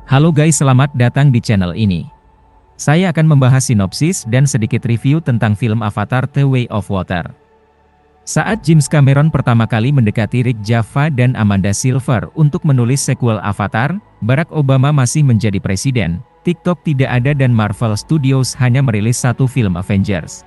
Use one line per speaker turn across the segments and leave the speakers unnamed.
Halo guys, selamat datang di channel ini. Saya akan membahas sinopsis dan sedikit review tentang film Avatar: The Way of Water. Saat James Cameron pertama kali mendekati Rick Jaffa dan Amanda Silver untuk menulis sequel Avatar, Barack Obama masih menjadi presiden, TikTok tidak ada dan Marvel Studios hanya merilis satu film Avengers.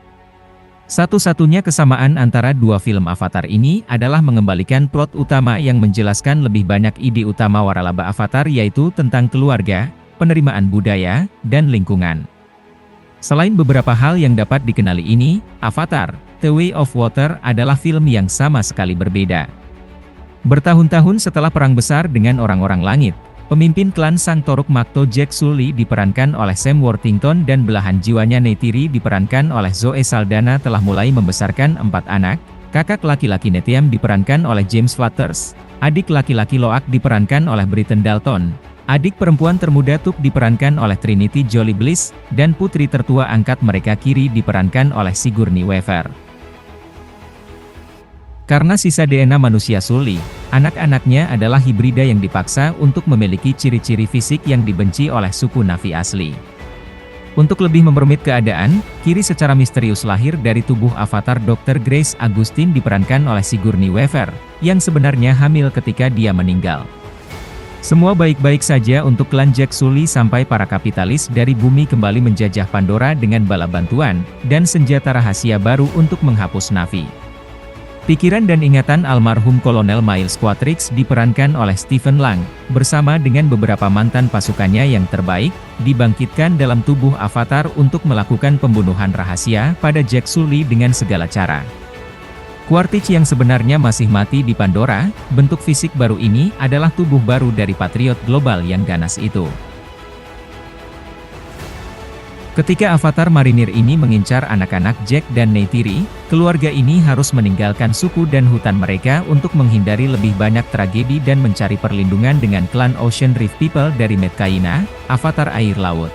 Satu-satunya kesamaan antara dua film Avatar ini adalah mengembalikan plot utama yang menjelaskan lebih banyak ide utama waralaba Avatar, yaitu tentang keluarga, penerimaan budaya, dan lingkungan. Selain beberapa hal yang dapat dikenali ini, Avatar: The Way of Water adalah film yang sama sekali berbeda. Bertahun-tahun setelah perang besar dengan orang-orang langit, pemimpin klan Sang Toruk Makto Jack Sully diperankan oleh Sam Worthington dan belahan jiwanya Neytiri diperankan oleh Zoe Saldana telah mulai membesarkan 4 anak. Kakak laki-laki Nethiam diperankan oleh James Waters, adik laki-laki Loak diperankan oleh Britton Dalton, adik perempuan termuda Tuk diperankan oleh Trinity Jolie Bliss, dan putri tertua angkat mereka Kiri diperankan oleh Sigourney Weaver. Karena sisa DNA manusia Sully, anak-anaknya adalah hibrida yang dipaksa untuk memiliki ciri-ciri fisik yang dibenci oleh suku Na'vi asli. Untuk lebih memperumit keadaan, Kiri secara misterius lahir dari tubuh Avatar Dr. Grace Agustin diperankan oleh Sigourney Weaver, yang sebenarnya hamil ketika dia meninggal. Semua baik-baik saja untuk klan Jack Sully sampai para kapitalis dari bumi kembali menjajah Pandora dengan bala bantuan, dan senjata rahasia baru untuk menghapus Na'vi. Pikiran dan ingatan almarhum Kolonel Miles Quatrix diperankan oleh Stephen Lang, bersama dengan beberapa mantan pasukannya yang terbaik, dibangkitkan dalam tubuh Avatar untuk melakukan pembunuhan rahasia pada Jack Sully dengan segala cara. Quaritch yang sebenarnya masih mati di Pandora, bentuk fisik baru ini adalah tubuh baru dari Patriot Global yang ganas itu. Ketika Avatar marinir ini mengincar anak-anak Jack dan Neytiri, keluarga ini harus meninggalkan suku dan hutan mereka untuk menghindari lebih banyak tragedi dan mencari perlindungan dengan klan Ocean Reef People dari Metkayina, Avatar air laut.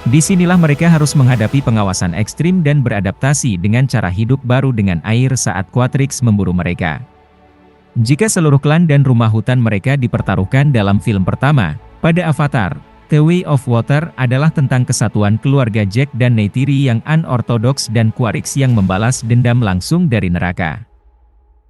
Disinilah mereka harus menghadapi pengawasan ekstrim dan beradaptasi dengan cara hidup baru dengan air saat Quatrix memburu mereka. Jika seluruh klan dan rumah hutan mereka dipertaruhkan dalam film pertama, pada Avatar: The Way of Water adalah tentang kesatuan keluarga Jack dan Neytiri yang unorthodox dan Quaritch yang membalas dendam langsung dari neraka.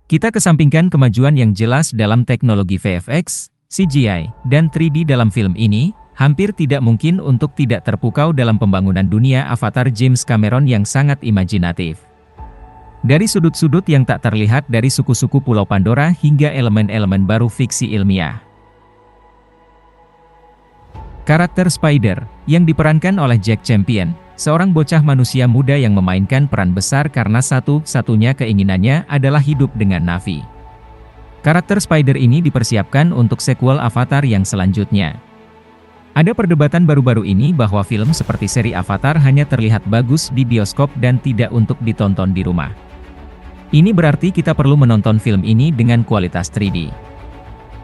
Kita kesampingkan kemajuan yang jelas dalam teknologi VFX, CGI, dan 3D dalam film ini, hampir tidak mungkin untuk tidak terpukau dalam pembangunan dunia Avatar James Cameron yang sangat imajinatif. Dari sudut-sudut yang tak terlihat dari suku-suku Pulau Pandora hingga elemen-elemen baru fiksi ilmiah. Karakter Spider, yang diperankan oleh Jack Champion, seorang bocah manusia muda yang memainkan peran besar karena satu-satunya keinginannya adalah hidup dengan Na'vi. Karakter Spider ini dipersiapkan untuk sequel Avatar yang selanjutnya. Ada perdebatan baru-baru ini bahwa film seperti seri Avatar hanya terlihat bagus di bioskop dan tidak untuk ditonton di rumah. Ini berarti kita perlu menonton film ini dengan kualitas 3D.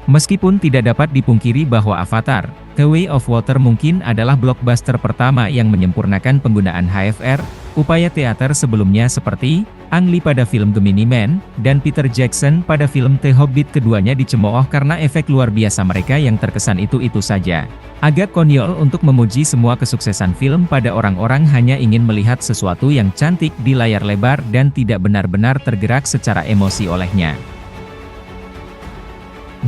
Meskipun tidak dapat dipungkiri bahwa Avatar: The Way of Water mungkin adalah blockbuster pertama yang menyempurnakan penggunaan HFR, upaya teater sebelumnya seperti Ang Lee pada film Gemini Man, dan Peter Jackson pada film The Hobbit keduanya dicemooh karena efek luar biasa mereka yang terkesan itu-itu saja. Agak konyol untuk memuji semua kesuksesan film pada orang-orang hanya ingin melihat sesuatu yang cantik di layar lebar dan tidak benar-benar tergerak secara emosi olehnya.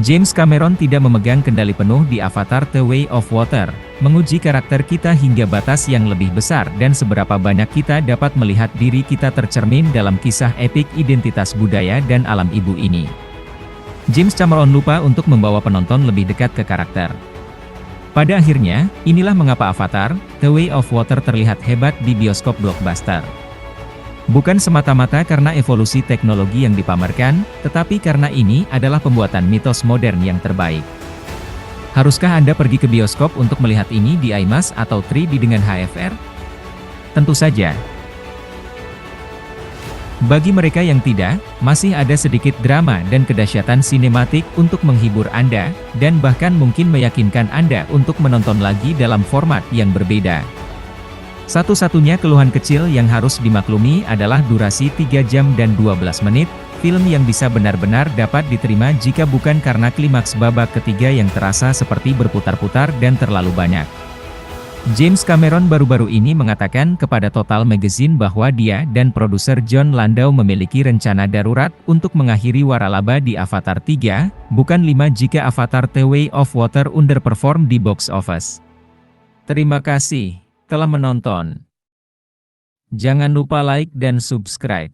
James Cameron tidak memegang kendali penuh di Avatar: The Way of Water, menguji karakter kita hingga batas yang lebih besar dan seberapa banyak kita dapat melihat diri kita tercermin dalam kisah epik identitas budaya dan alam ibu ini. James Cameron lupa untuk membawa penonton lebih dekat ke karakter. Pada akhirnya, inilah mengapa Avatar: The Way of Water terlihat hebat di bioskop blockbuster. Bukan semata-mata karena evolusi teknologi yang dipamerkan, tetapi karena ini adalah pembuatan mitos modern yang terbaik. Haruskah Anda pergi ke bioskop untuk melihat ini di IMAX atau 3D dengan HFR? Tentu saja. Bagi mereka yang tidak, masih ada sedikit drama dan kedahsyatan sinematik untuk menghibur Anda, dan bahkan mungkin meyakinkan Anda untuk menonton lagi dalam format yang berbeda. Satu-satunya keluhan kecil yang harus dimaklumi adalah durasi 3 jam dan 12 menit, film yang bisa benar-benar dapat diterima jika bukan karena klimaks babak ketiga yang terasa seperti berputar-putar dan terlalu banyak. James Cameron baru-baru ini mengatakan kepada Total Magazine bahwa dia dan produser Jon Landau memiliki rencana darurat untuk mengakhiri waralaba di Avatar 3, bukan 5 jika Avatar The Way of Water underperform di box office. Terima kasih telah menonton. Jangan lupa like dan subscribe.